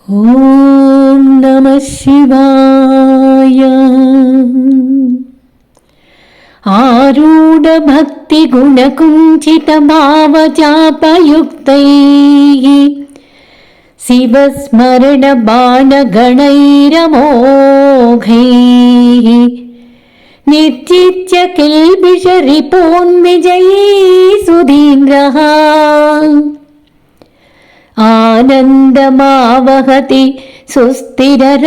ఓం నమః శివాయ. ఆరూఢ భక్తి గుణకుంచిత భావచాపయుక్తైః శివస్మరణ బాణగణైరమోఘైః నిర్జిత్య కిల్బిష రిపూన్విజయీ సుధీంద్రః ఆనందమావహతి సుస్థిరరాజ్యలక్ష్మీ.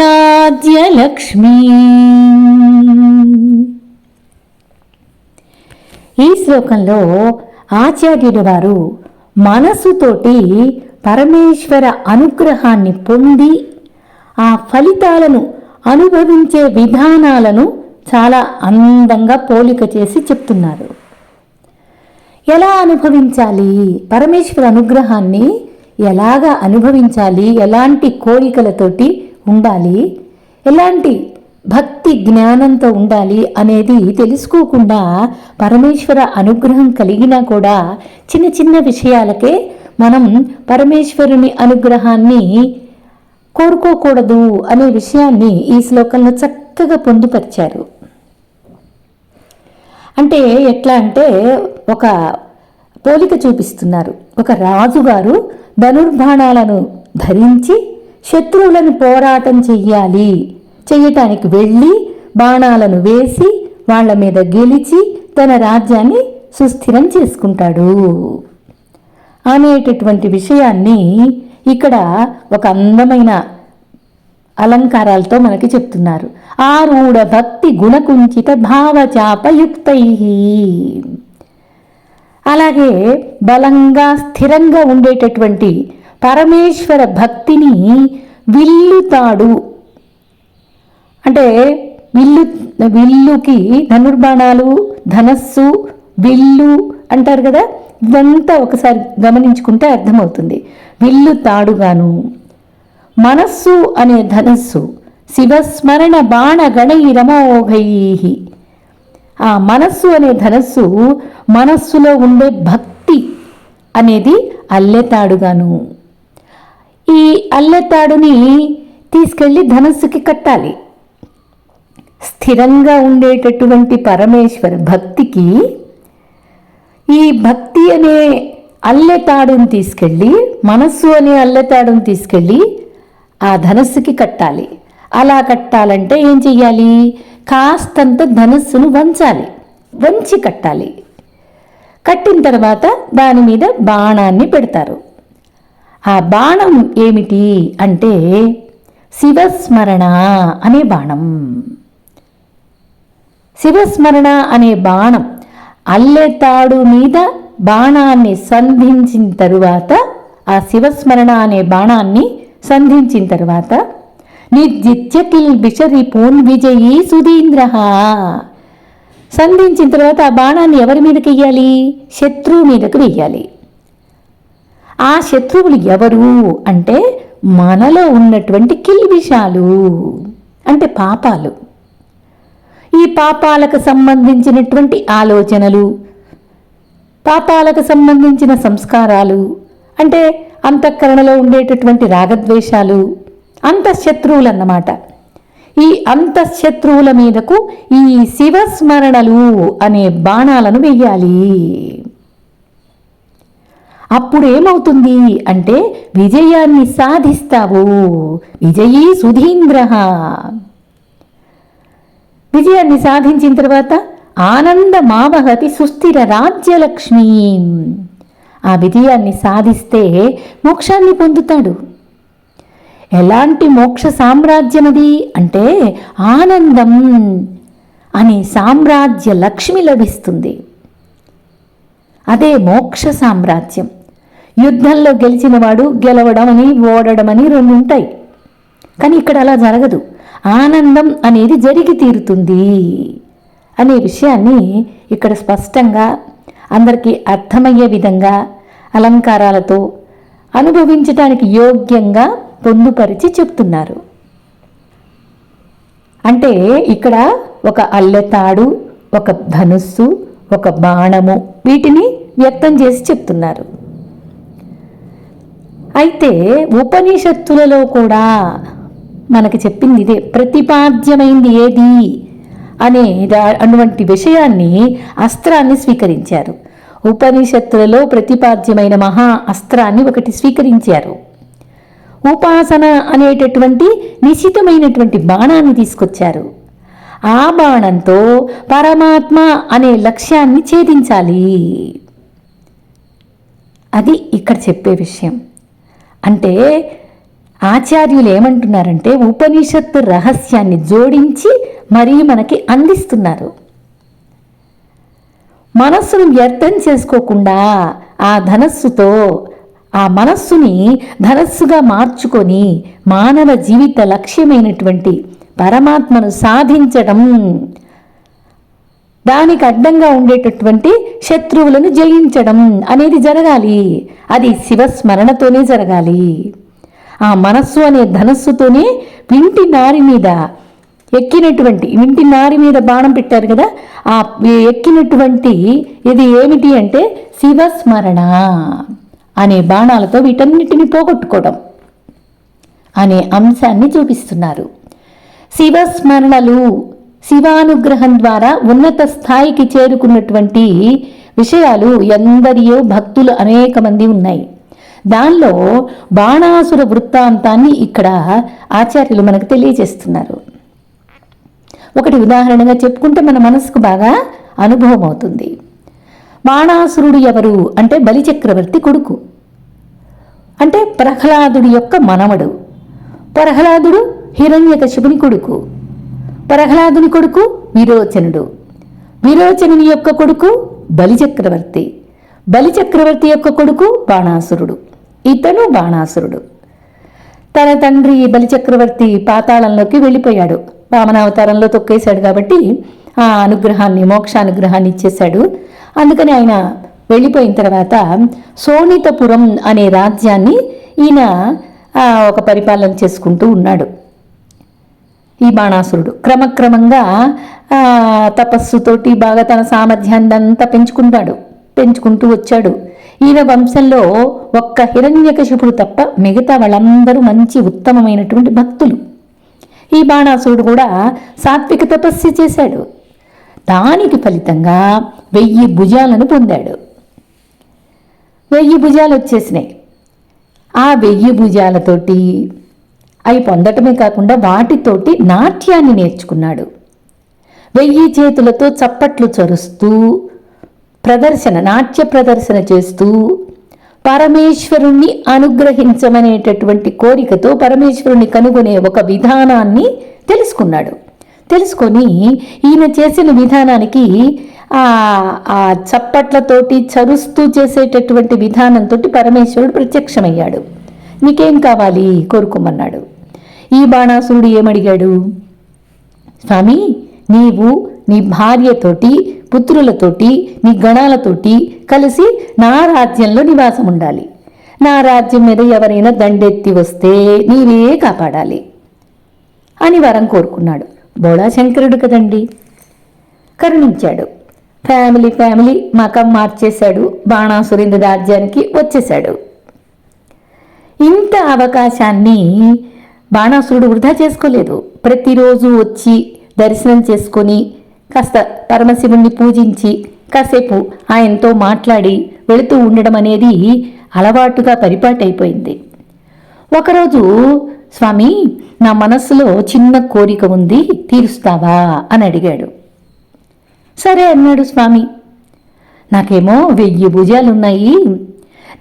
ఈ శ్లోకంలో ఆచార్యుడు వారు మనసుతోటి పరమేశ్వర అనుగ్రహాన్ని పొంది ఆ ఫలితాలను అనుభవించే విధానాలను చాలా అందంగా పోలిక చేసి చెప్తున్నారు. ఎలా అనుభవించాలి, పరమేశ్వర అనుగ్రహాన్ని ఎలాగా అనుభవించాలి, ఎలాంటి కోరికలతోటి ఉండాలి, ఎలాంటి భక్తి జ్ఞానంతో ఉండాలి అనేది తెలుసుకోకుండా పరమేశ్వర అనుగ్రహం కలిగినా కూడా చిన్న చిన్న విషయాలకే మనం పరమేశ్వరుని అనుగ్రహాన్ని కోరుకోకూడదు అనే విషయాన్ని ఈ శ్లోకంలో చక్కగా పొందుపరిచారు. అంటే ఎట్లా అంటే ఒక పోలిక చూపిస్తున్నారు. ఒక రాజుగారు ధనుర్బాణాలను ధరించి శత్రువులను పోరాటం చెయ్యటానికి వెళ్ళి బాణాలను వేసి వాళ్ల మీద గెలిచి తన రాజ్యాన్ని సుస్థిరం చేసుకుంటాడు అనేటటువంటి విషయాన్ని ఇక్కడ ఒక అందమైన అలంకారాలతో మనకి చెప్తున్నారు. ఆరూఢ భక్తి గుణకుంచిత భావచాపయుక్తైః. అలాగే బలంగా స్థిరంగా ఉండేటటువంటి పరమేశ్వర భక్తిని విల్లుతాడు. అంటే విల్లుకి ధనుర్బాణాలు, ధనస్సు, విల్లు అంటారు కదా, ఇదంతా ఒకసారి గమనించుకుంటే అర్థమవుతుంది. విల్లు తాడుగాను, మనస్సు అనే ధనస్సు శివస్మరణ బాణగణైరమోఘైః. ఆ మనస్సు అనే ధనస్సు మనస్సులో ఉండే భక్తి అనేది అల్లెతాడుగాను. ఈ అల్లెతాడుని తీసుకెళ్ళి ధనస్సుకి కట్టాలి. స్థిరంగా ఉండేటటువంటి పరమేశ్వర భక్తికి ఈ భక్తి అనే అల్లెతాడుని తీసుకెళ్ళి, మనస్సు అనే అల్లెతాడుని తీసుకెళ్ళి ఆ ధనస్సుకి కట్టాలి. అలా కట్టాలంటే ఏం చెయ్యాలి? కాస్తంత ధనస్సును వంచి కట్టాలి. కట్టిన తర్వాత దాని మీద బాణాన్ని పెడతారు. ఆ బాణం ఏమిటి అంటే శివస్మరణ అనే బాణం. శివస్మరణ అనే బాణం అల్లెతాడు మీద బాణాన్ని సంధించిన తరువాత, ఆ శివస్మరణ అనే బాణాన్ని సంధించిన తరువాత నిర్జిత్య కిల్బిష రిపూన్ విజయీ సుధీంద్రః. సంధించిన తర్వాత ఆ బాణాన్ని ఎవరి మీదకి వెయ్యాలి? శత్రువు మీదకు వెయ్యాలి. ఆ శత్రువులు ఎవరు అంటే మనలో ఉన్నటువంటి కిల్బిషాలు, అంటే పాపాలు. ఈ పాపాలకు సంబంధించినటువంటి ఆలోచనలు, పాపాలకు సంబంధించిన సంస్కారాలు, అంటే అంతఃకరణలో ఉండేటటువంటి రాగద్వేషాలు, అంతఃశత్రువులు అన్నమాట. ఈ అంతఃశత్రువుల మీదకు ఈ శివస్మరణలు అనే బాణాలను వెయ్యాలి. అప్పుడేమవుతుంది అంటే విజయాన్ని సాధిస్తావు. విజయీ సుధీంద్రః. విజయాన్ని సాధించిన తర్వాత ఆనందమావహతి సుస్థిర రాజ్యలక్ష్మీ. ఆ విజయాన్ని సాధిస్తే మోక్షాన్ని పొందుతాడు. ఎలాంటి మోక్ష సామ్రాజ్యం అది అంటే ఆనందం అనే సామ్రాజ్య లక్ష్మి లభిస్తుంది. అదే మోక్ష సామ్రాజ్యం. యుద్ధంలో గెలిచిన వాడు గెలవడం అని, ఓడడం అని రెండు ఉంటాయి. కానీ ఇక్కడ అలా జరగదు. ఆనందం అనేది జరిగి తీరుతుంది అనే విషయాన్ని ఇక్కడ స్పష్టంగా అందరికీ అర్థమయ్యే విధంగా అలంకారాలతో అనుభవించటానికి యోగ్యంగా పొందుపరిచి చెప్తున్నారు. అంటే ఇక్కడ ఒక అల్లెతాడు, ఒక ధనుస్సు, ఒక బాణము, వీటిని వ్యక్తం చేసి చెప్తున్నారు. అయితే ఉపనిషత్తులలో కూడా మనకి చెప్పింది ఇదే, ప్రతిపాద్యమైంది ఏది అనే అటువంటి విషయాన్ని, అస్త్రాన్ని స్వీకరించారు. ఉపనిషత్తులలో ప్రతిపాద్యమైన మహా అస్త్రాన్ని ఒకటి స్వీకరించారు. ఉపాసన అనేటటువంటి నిశ్చితమైనటువంటి బాణాన్ని తీసుకొచ్చారు. ఆ బాణంతో పరమాత్మ అనే లక్ష్యాన్ని ఛేదించాలి. అది ఇక్కడ చెప్పే విషయం. అంటే ఆచార్యులు ఏమంటున్నారంటే ఉపనిషత్తు రహస్యాన్ని జోడించి మరీ మనకి అందిస్తున్నారు. మనస్సును వ్యర్థం చేసుకోకుండా ఆ ధనస్సుతో ఆ మనస్సుని ధనస్సుగా మార్చుకొని మానవ జీవిత లక్ష్యమైనటువంటి పరమాత్మను సాధించడం, దానికి అడ్డంగా ఉండేటటువంటి శత్రువులను జయించడం అనేది జరగాలి. అది శివస్మరణతోనే జరగాలి. ఆ మనస్సు అనే ధనస్సుతోనే వింటి నారి మీద బాణం పెట్టారు కదా, ఆ ఎక్కినటువంటి ఇది ఏమిటి అంటే శివస్మరణ అనే బాణాలతో వీటన్నిటిని పోగొట్టుకోవడం అనే అంశాన్ని చూపిస్తున్నారు. శివస్మరణలు శివానుగ్రహం ద్వారా ఉన్నత స్థాయికి చేరుకున్నటువంటి విషయాలు ఎందరియో భక్తులు అనేక మంది ఉన్నాయి. దానిలో బాణాసుర వృత్తాంతాన్ని ఇక్కడ ఆచార్యులు మనకు తెలియజేస్తున్నారు. ఒకటి ఉదాహరణగా చెప్పుకుంటే మన మనసుకు బాగా అనుభవం అవుతుంది. బాణాసురుడు ఎవరు అంటే బలిచక్రవర్తి కొడుకు, అంటే ప్రహ్లాదుడి యొక్క మనవడు. ప్రహ్లాదుడు హిరణ్యకశిపుని కొడుకు. ప్రహ్లాదుని కొడుకు విరోచనుడు. విరోచనుని యొక్క కొడుకు బలిచక్రవర్తి. బలిచక్రవర్తి యొక్క కొడుకు బాణాసురుడు. ఇతను బాణాసురుడు. తన తండ్రి బలిచక్రవర్తి పాతాళంలోకి వెళ్ళిపోయాడు. వామనావతారంలో తొక్కేశాడు కాబట్టి ఆ అనుగ్రహాన్ని, మోక్షానుగ్రహాన్ని ఇచ్చేశాడు. అందుకని ఆయన వెళ్ళిపోయిన తర్వాత శోణితపురం అనే రాజ్యాన్ని ఈయన ఒక పరిపాలన చేసుకుంటూ ఉన్నాడు. ఈ బాణాసురుడు క్రమక్రమంగా తపస్సుతోటి బాగా తన సామర్థ్యాన్ని అంతా పెంచుకుంటూ వచ్చాడు. ఈయన వంశంలో ఒక్క హిరణ్యకశిపుడు తప్ప మిగతా వాళ్ళందరూ మంచి ఉత్తమమైనటువంటి భక్తులు. ఈ బాణాసురుడు కూడా సాత్విక తపస్సు చేశాడు. దానికి ఫలితంగా 1000 భుజాలను పొందాడు. 1000 భుజాలు వచ్చేసినాయి. ఆ 1000 భుజాలతోటి అవి పొందటమే కాకుండా వాటితోటి నాట్యాన్ని నేర్చుకున్నాడు. 1000 చేతులతో చప్పట్లు చరుస్తూ నాట్య ప్రదర్శన చేస్తూ పరమేశ్వరుణ్ణి అనుగ్రహించమనేటటువంటి కోరికతో పరమేశ్వరుణ్ణి కనుగొనే ఒక విధానాన్ని తెలుసుకొని ఈయన చేసిన విధానానికి ఆ చప్పట్లతోటి చరుస్తూ చేసేటటువంటి విధానంతో పరమేశ్వరుడు ప్రత్యక్షమయ్యాడు. నీకేం కావాలి కోరుకోమన్నాడు. ఈ బాణాసురుడు ఏమడిగాడు? స్వామి, నీవు నీ భార్యతోటి, పుత్రులతోటి, నీ గణాలతోటి కలిసి నా రాజ్యంలో నివాసం ఉండాలి. నా రాజ్యం మీద ఎవరైనా దండెత్తి వస్తే నీవే కాపాడాలి అని వరం కోరుకున్నాడు. బోళాశంకరుడు కదండి, కరుణించాడు. ఫ్యామిలీ మకం మార్చేశాడు. బాణాసురుడి రాజ్యానికి వచ్చేశాడు. ఇంత అవకాశాన్ని బాణాసురుడు వృధా చేసుకోలేదు. ప్రతిరోజు వచ్చి దర్శనం చేసుకొని కాస్త పరమశివుణ్ణి పూజించి కాసేపు ఆయనతో మాట్లాడి వెళుతూ ఉండడం అనేది అలవాటుగా పరిపాటైపోయింది. ఒకరోజు, స్వామి, నా మనస్సులో చిన్న కోరిక ఉంది, తీరుస్తావా అని అడిగాడు. సరే అన్నాడు స్వామి. నాకేమో 1000 భుజాలున్నాయి.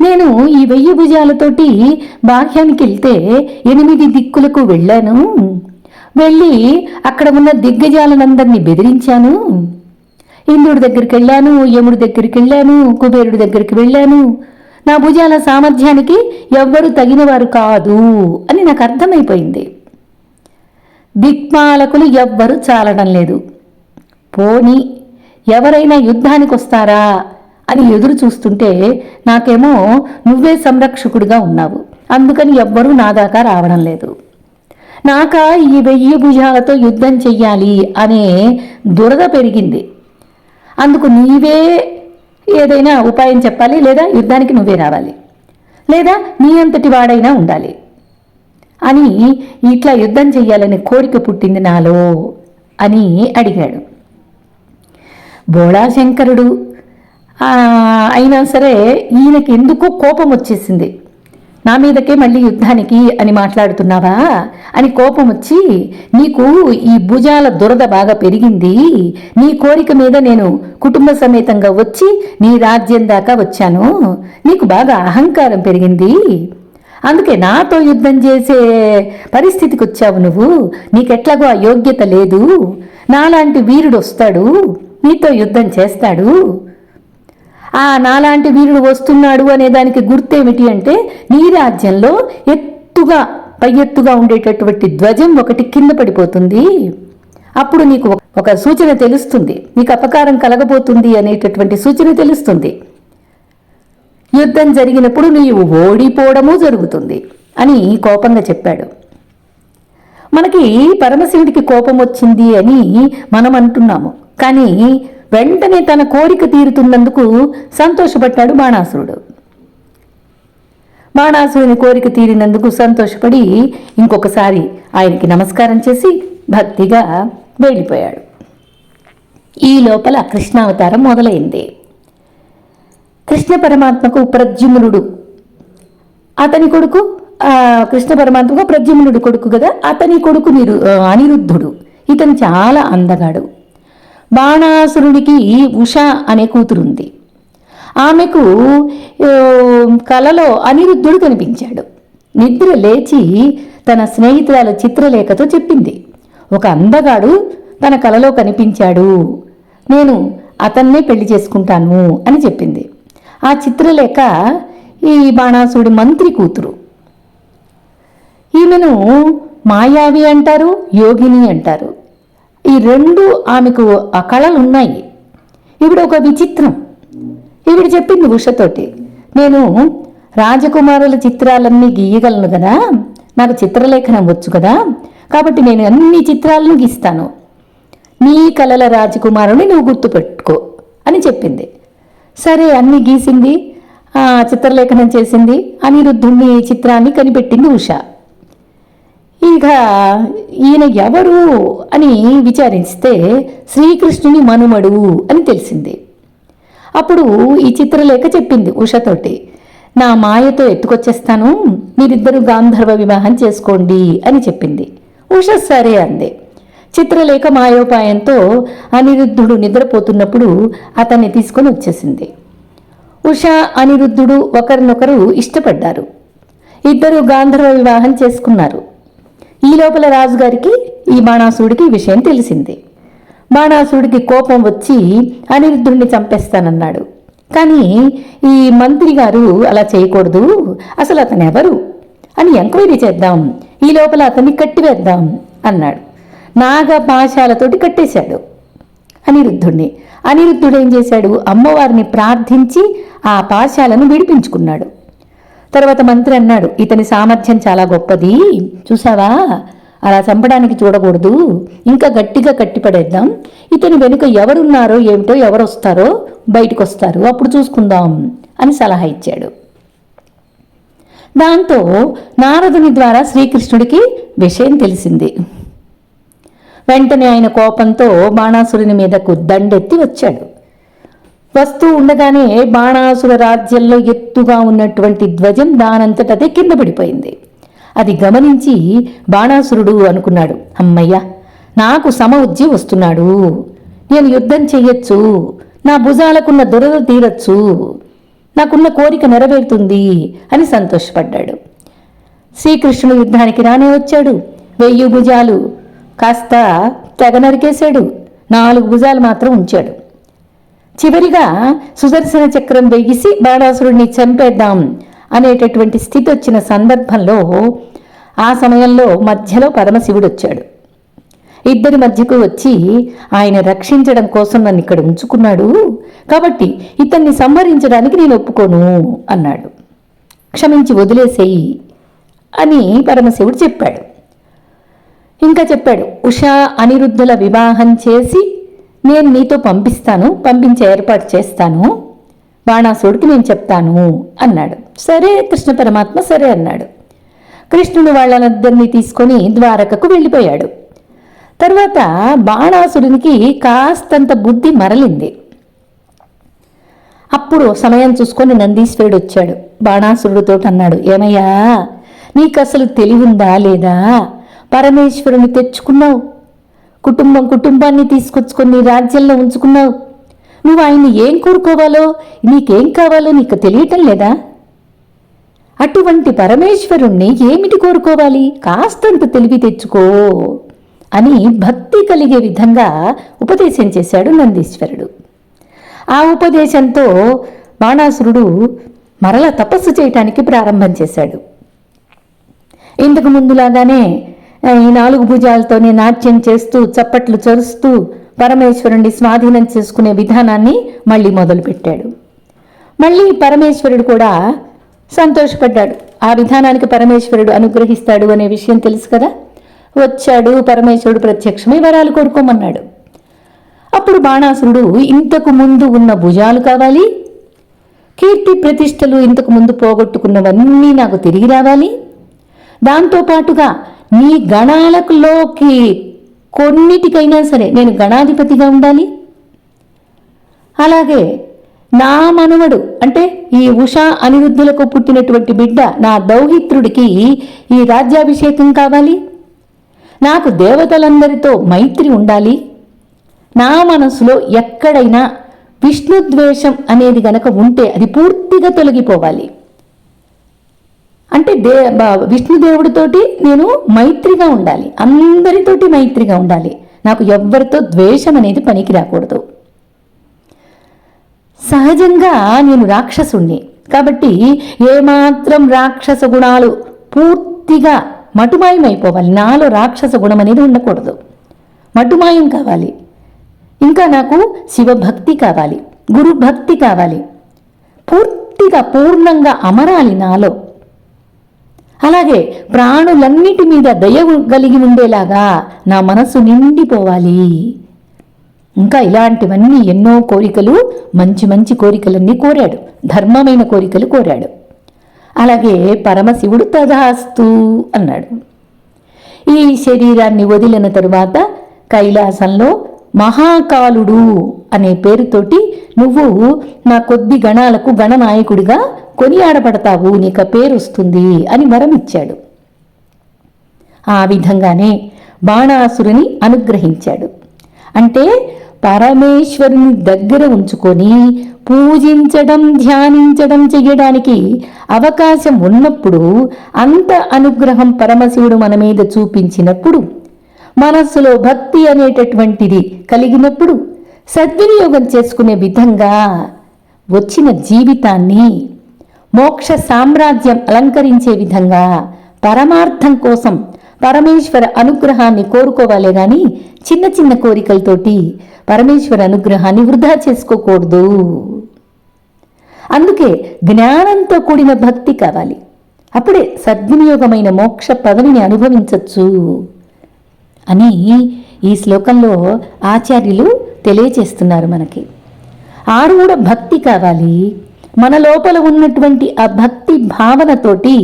నేను ఈ 1000 భుజాలతోటి బాహ్యానికి వెళ్తే 8 దిక్కులకు వెళ్ళాను. వెళ్ళి అక్కడ ఉన్న దిగ్గజాలనందరినీ బెదిరించాను. ఇంద్రుడి దగ్గరికి వెళ్ళాను, యముడి దగ్గరికి వెళ్ళాను, కుబేరుడి దగ్గరికి వెళ్ళాను. నా భుజాల సామర్థ్యానికి ఎవ్వరూ తగినవారు కాదు అని నాకు అర్థమైపోయింది. దిక్పాలకులు ఎవ్వరూ చాలడం లేదు. పోనీ ఎవరైనా యుద్ధానికి వస్తారా అని ఎదురు చూస్తుంటే నాకేమో నువ్వే సంరక్షకుడిగా ఉన్నావు. అందుకని ఎవ్వరూ నా దాకా రావడం లేదు. నాకా ఈ 1000 భుజాలతో యుద్ధం చెయ్యాలి అనే దురద పెరిగింది. అందుకు నీవే ఏదైనా ఉపాయం చెప్పాలి, లేదా యుద్ధానికి నువ్వే రావాలి. లేదా నీ అంతటి వాడైనా ఉండాలి అని ఇట్లా యుద్ధం చెయ్యాలనే కోరిక పుట్టింది నాలో అని అడిగాడు. బోళాశంకరుడు అయినా సరే ఈయనకి ఎందుకో కోపం వచ్చేసింది. నా మీదకే మళ్ళీ యుద్ధానికి అని మాట్లాడుతున్నావా అని కోపం వచ్చి, నీకు ఈ భుజాల దురద బాగా పెరిగింది, నీ కోరిక మీద నేను కుటుంబ సమేతంగా వచ్చి నీ రాజ్యం దాకా వచ్చాను, నీకు బాగా అహంకారం పెరిగింది, అందుకే నాతో యుద్ధం చేసే పరిస్థితికి వచ్చావు నువ్వు, నీకెట్లాగో ఆ యోగ్యత లేదు, నాలాంటి వీరుడు వస్తాడు నీతో యుద్ధం చేస్తాడు, నాలాంటి వీరుడు వస్తున్నాడు అనే దానికి గుర్తేమిటి అంటే నీ రాజ్యంలో పై ఎత్తుగా ఉండేటటువంటి ధ్వజం ఒకటి కింద పడిపోతుంది, అప్పుడు నీకు ఒక సూచన తెలుస్తుంది, నీకు అపకారం కలగబోతుంది అనేటటువంటి సూచన తెలుస్తుంది, యుద్ధం జరిగినప్పుడు నీవు ఓడిపోవడము జరుగుతుంది అని కోపంగా చెప్పాడు. మనకి పరమశివుడికి కోపం వచ్చింది అని మనం అంటున్నాము, కానీ వెంటనే తన కోరిక తీరుతున్నందుకు సంతోషపడ్డాడు బాణాసురుడు. బాణాసురుని కోరిక తీరినందుకు సంతోషపడి ఇంకొకసారి ఆయనకి నమస్కారం చేసి భక్తిగా వెళ్ళిపోయాడు. ఈ లోపల కృష్ణావతారం మొదలైంది. కృష్ణ పరమాత్మకు ప్రద్యుమ్నుడు అతని కొడుకు, కృష్ణ పరమాత్మకు ప్రద్యుమ్నుడు కొడుకు కదా, అతని కొడుకు అనిరుద్ధుడు. ఇతను చాలా అందగాడు. బాణాసురుడికి ఉష అనే కూతురుంది. ఆమెకు కలలో అనిరుద్ధుడు కనిపించాడు. నిద్ర లేచి తన స్నేహితురాలు చిత్రలేఖతో చెప్పింది, ఒక అందగాడు తన కలలో కనిపించాడు, నేను అతన్నే పెళ్లి చేసుకుంటాను అని చెప్పింది. ఆ చిత్రలేఖ ఈ బాణాసురుడి మంత్రి కూతురు. ఈమెను మాయావి అంటారు, యోగిని అంటారు. ఈ రెండు ఆమెకు ఆ కళలు ఉన్నాయి. ఈవిడ ఒక విచిత్రం. ఈవిడ చెప్పింది ఉషతోటి, నేను రాజకుమారుల చిత్రాలన్నీ గీయగలను కదా, నాకు చిత్రలేఖనం వచ్చు కదా, కాబట్టి నేను అన్ని చిత్రాలను గీస్తాను, నీ కళల రాజకుమారుని నువ్వు గుర్తుపెట్టుకో అని చెప్పింది. సరే అన్ని గీసింది, చిత్రలేఖనం చేసింది, అనిరుద్ధుని చిత్రాన్ని కనిపెట్టింది ఉష. ఇక ఈయన ఎవరు అని విచారిస్తే శ్రీకృష్ణుని మనుమడు అని తెలిసింది. అప్పుడు ఈ చిత్రలేఖ చెప్పింది ఉషతోటి, నా మాయతో ఎత్తుకొచ్చేస్తాను, మీరిద్దరూ గాంధర్వ వివాహం చేసుకోండి అని చెప్పింది. ఉష సరే అంది. చిత్రలేఖ మాయోపాయంతో అనిరుద్ధుడు నిద్రపోతున్నప్పుడు అతన్ని తీసుకొని వచ్చేసింది. ఉష అనిరుద్ధుడు ఒకరినొకరు ఇష్టపడ్డారు. ఇద్దరు గాంధర్వ వివాహం చేసుకున్నారు. ఈ లోపల రాజుగారికి ఈ బాణాసురుడికి ఈ విషయం తెలిసింది. బాణాసురుడికి కోపం వచ్చి అనిరుద్ధుడిని చంపేస్తానన్నాడు. కానీ ఈ మంత్రి గారు అలా చేయకూడదు, అసలు అతను ఎవరు అని ఎంక్వైరీ చేద్దాం, ఈ లోపల అతన్ని కట్టివేద్దాం అన్నాడు. నాగపాశాలతోటి కట్టేశాడు అనిరుద్ధుడిని. అనిరుద్ధుడు ఏం చేశాడు, అమ్మవారిని ప్రార్థించి ఆ పాశాలను విడిపించుకున్నాడు. తర్వాత మంత్రి అన్నాడు, ఇతని సామర్థ్యం చాలా గొప్పది, చూసావా, అలా చంపడానికి చూడకూడదు, ఇంకా గట్టిగా కట్టిపడేద్దాం, ఇతని వెనుక ఎవరున్నారో ఏమిటో, ఎవరు వస్తారో బయటకు వస్తారు, అప్పుడు చూసుకుందాం అని సలహా ఇచ్చాడు. దాంతో నారదుని ద్వారా శ్రీకృష్ణుడికి విషయం తెలిసింది. వెంటనే ఆయన కోపంతో బాణాసురుని మీదకు దండెత్తి వచ్చాడు. వస్తూ ఉండగానే బాణాసుర రాజ్యంలో ఎత్తుగా ఉన్నటువంటి ధ్వజం దానంతటదే కింద పడిపోయింది. అది గమనించి బాణాసురుడు అనుకున్నాడు, అమ్మయ్య, నాకు సమఉజ్జి వస్తున్నాడు, నేను యుద్ధం చెయ్యొచ్చు, నా భుజాలకున్న దురద తీరచ్చు, నాకున్న కోరిక నెరవేరుతుంది అని సంతోషపడ్డాడు. శ్రీకృష్ణుడు యుద్ధానికి రానే వచ్చాడు. 1000 భుజాలు కాస్త తెగ నరికేశాడు, 4 భుజాలు మాత్రం ఉంచాడు. చివరిగా సుదర్శన చక్రం వేగిసి బాణాసురుడిని చంపేద్దాం అనేటటువంటి స్థితి వచ్చిన సందర్భంలో, ఆ సమయంలో మధ్యలో పరమశివుడు వచ్చాడు. ఇద్దరి మధ్యకు వచ్చి ఆయన రక్షించడం కోసం నన్ను ఇక్కడ ఉంచుకున్నాడు, కాబట్టి ఇతన్ని సంహరించడానికి నేను ఒప్పుకోను అన్నాడు. క్షమించి వదిలేసేయి అని పరమశివుడు చెప్పాడు. ఇంకా చెప్పాడు, ఉషా అనిరుద్ధుల వివాహం చేసి నేను నీతో పంపించే ఏర్పాటు చేస్తాను, బాణాసురుడికి నేను చెప్తాను అన్నాడు. సరే కృష్ణ పరమాత్మ సరే అన్నాడు. కృష్ణుడు వాళ్ళనిద్దరినీ తీసుకొని ద్వారకకు వెళ్ళిపోయాడు. తర్వాత బాణాసురునికి కాస్తంత బుద్ధి మరలింది. అప్పుడు సమయం చూసుకొని నందీశ్వరుడు వచ్చాడు. బాణాసురుడితో అన్నాడు, ఏమయ్యా నీకు అసలు తెలివుందా లేదా? పరమేశ్వరుని తెచ్చుకున్నావు, కుటుంబాన్ని తీసుకొచ్చుకొని నీ రాజ్యంలో ఉంచుకున్నావు. నువ్వు ఆయన్ని ఏం కోరుకోవాలో, నీకేం కావాలో నీకు తెలియటం లేదా? అటువంటి పరమేశ్వరుణ్ణి ఏమిటి కోరుకోవాలి? కాస్తంత తెలివి తెచ్చుకో అని భక్తి కలిగే విధంగా ఉపదేశం చేశాడు నందీశ్వరుడు. ఆ ఉపదేశంతో బాణాసురుడు మరల తపస్సు చేయటానికి ప్రారంభం చేశాడు. ఇంతకు ముందులాగానే ఈ 4 భుజాలతోనే నాట్యం చేస్తూ చప్పట్లు చరుస్తూ పరమేశ్వరుణ్ణి స్వాధీనం చేసుకునే విధానాన్ని మళ్ళీ మొదలుపెట్టాడు. మళ్ళీ పరమేశ్వరుడు కూడా సంతోషపడ్డాడు. ఆ విధానానికి పరమేశ్వరుడు అనుగ్రహిస్తాడు అనే విషయం తెలుసు కదా. వచ్చాడు పరమేశ్వరుడు ప్రత్యక్షమై వరాలు కోరుకోమన్నాడు. అప్పుడు బాణాసురుడు ఇంతకు ముందు ఉన్న భుజాలు కావాలి, కీర్తి ప్రతిష్టలు ఇంతకు ముందు పోగొట్టుకున్నవన్నీ నాకు తిరిగి రావాలి, దాంతోపాటుగా నీ గణాలలోకి కొన్నిటికైనా సరే నేను గణాధిపతిగా ఉండాలి, అలాగే నా మనువడు అంటే ఈ ఉషా అనిరుద్ధులకు పుట్టినటువంటి బిడ్డ నా దౌహిత్రుడికి ఈ రాజ్యాభిషేకం కావాలి, నాకు దేవతలందరితో మైత్రి ఉండాలి, నా మనసులో ఎక్కడైనా విష్ణుద్వేషం అనేది గనక ఉంటే అది పూర్తిగా తొలగిపోవాలి. అంటే విష్ణుదేవుడితోటి నేను మైత్రిగా ఉండాలి, అందరితోటి మైత్రిగా ఉండాలి, నాకు ఎవ్వరితో ద్వేషం అనేది పనికి రాకూడదు. సహజంగా నేను రాక్షసుణ్ణి కాబట్టి ఏమాత్రం రాక్షస గుణాలు పూర్తిగా మటుమాయమైపోవాలి. నాలో రాక్షస గుణం అనేది ఉండకూడదు, మటుమాయం కావాలి. ఇంకా నాకు శివభక్తి కావాలి, గురుభక్తి కావాలి, పూర్తిగా పూర్ణంగా అమరాలి నాలో. అలాగే ప్రాణులన్నిటి మీద దయ కలిగి ఉండేలాగా నా మనసు నిండిపోవాలి. ఇంకా ఇలాంటివన్నీ ఎన్నో కోరికలు, మంచి మంచి కోరికలన్నీ కోరాడు, ధర్మమైన కోరికలు కోరాడు. అలాగే పరమశివుడు తదాస్తు అన్నాడు. ఈ శరీరాన్ని వదిలిన తరువాత కైలాసంలో మహాకాలుడు అనే పేరుతోటి నువ్వు నా కొద్ది గణాలకు గణనాయకుడిగా కొనియాడబడతావు, నీకు పేరు వస్తుంది అని వరం ఇచ్చాడు. ఆ విధంగానే బాణాసురుని అనుగ్రహించాడు. అంటే పరమేశ్వరుని దగ్గర ఉంచుకొని పూజించడం ధ్యానించడం చెయ్యడానికి అవకాశం ఉన్నప్పుడు, అంత అనుగ్రహం పరమశివుడు మన మీద చూపించినప్పుడు, మనస్సులో భక్తి అనేటటువంటిది కలిగినప్పుడు సద్వినియోగం చేసుకునే విధంగా వచ్చిన జీవితాన్ని మోక్ష సామ్రాజ్యం అలంకరించే విధంగా పరమార్థం కోసం పరమేశ్వర అనుగ్రహాన్ని కోరుకోవాలే గాని చిన్న చిన్న కోరికలతోటి పరమేశ్వర అనుగ్రహాన్ని వృధా చేసుకోకూడదు. అందుకే జ్ఞానంతో కూడిన భక్తి కావాలి, అప్పుడే సద్వినియోగమైన మోక్ష పదవిని అనుభవించవచ్చు అని ఈ శ్లోకంలో ఆచార్యులు తెలియచేస్తున్నారు మనకి. ఆరుడ భక్తి కావాలి. మన లోపల ఉన్నటువంటి ఆ భక్తి భావనతోటి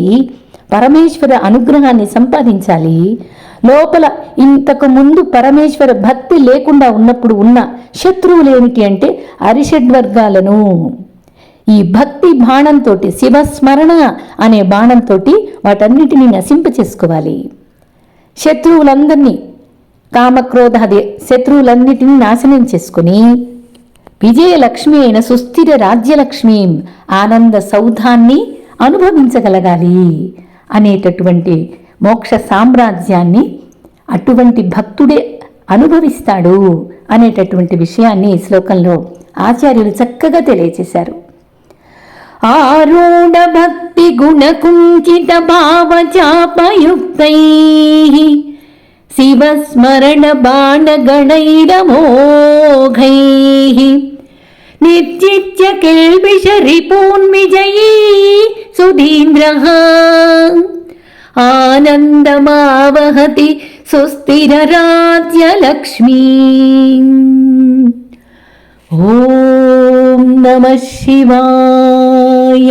పరమేశ్వర అనుగ్రహాన్ని సంపాదించాలి. లోపల ఇంతకు ముందు పరమేశ్వర భక్తి లేకుండా ఉన్నప్పుడు ఉన్న శత్రువులు ఏమిటి అంటే అరిషడ్వర్గాలను ఈ భక్తి బాణంతో, శివస్మరణ అనే బాణంతో వాటన్నిటినీ నశింప చేసుకోవాలి. శత్రువులందరినీ, కామక్రోధాది శత్రువులన్నిటినీ నాశనం చేసుకుని విజయలక్ష్మి అయిన సుస్థిర రాజ్యలక్ష్మి ఆనంద సౌధాన్ని అనుభవించగలగాలి అనేటటువంటి మోక్ష సామ్రాజ్యాన్ని అటువంటి భక్తుడే అనుభవిస్తాడు అనేటటువంటి విషయాన్ని ఈ శ్లోకంలో ఆచార్యులు చక్కగా తెలియచేశారు. ఆరూఢ భక్తి గుణకుంచిత భావచాపయుక్తై శివస్మరణ బాణగణైరమోఘై నిర్జిత్య కిల్బిష రిపూన్విజయీ సుధీంద్రః ఆనందమావహతి సుస్థిర రాజ్యలక్ష్మీ. ఓం నమః శివాయ.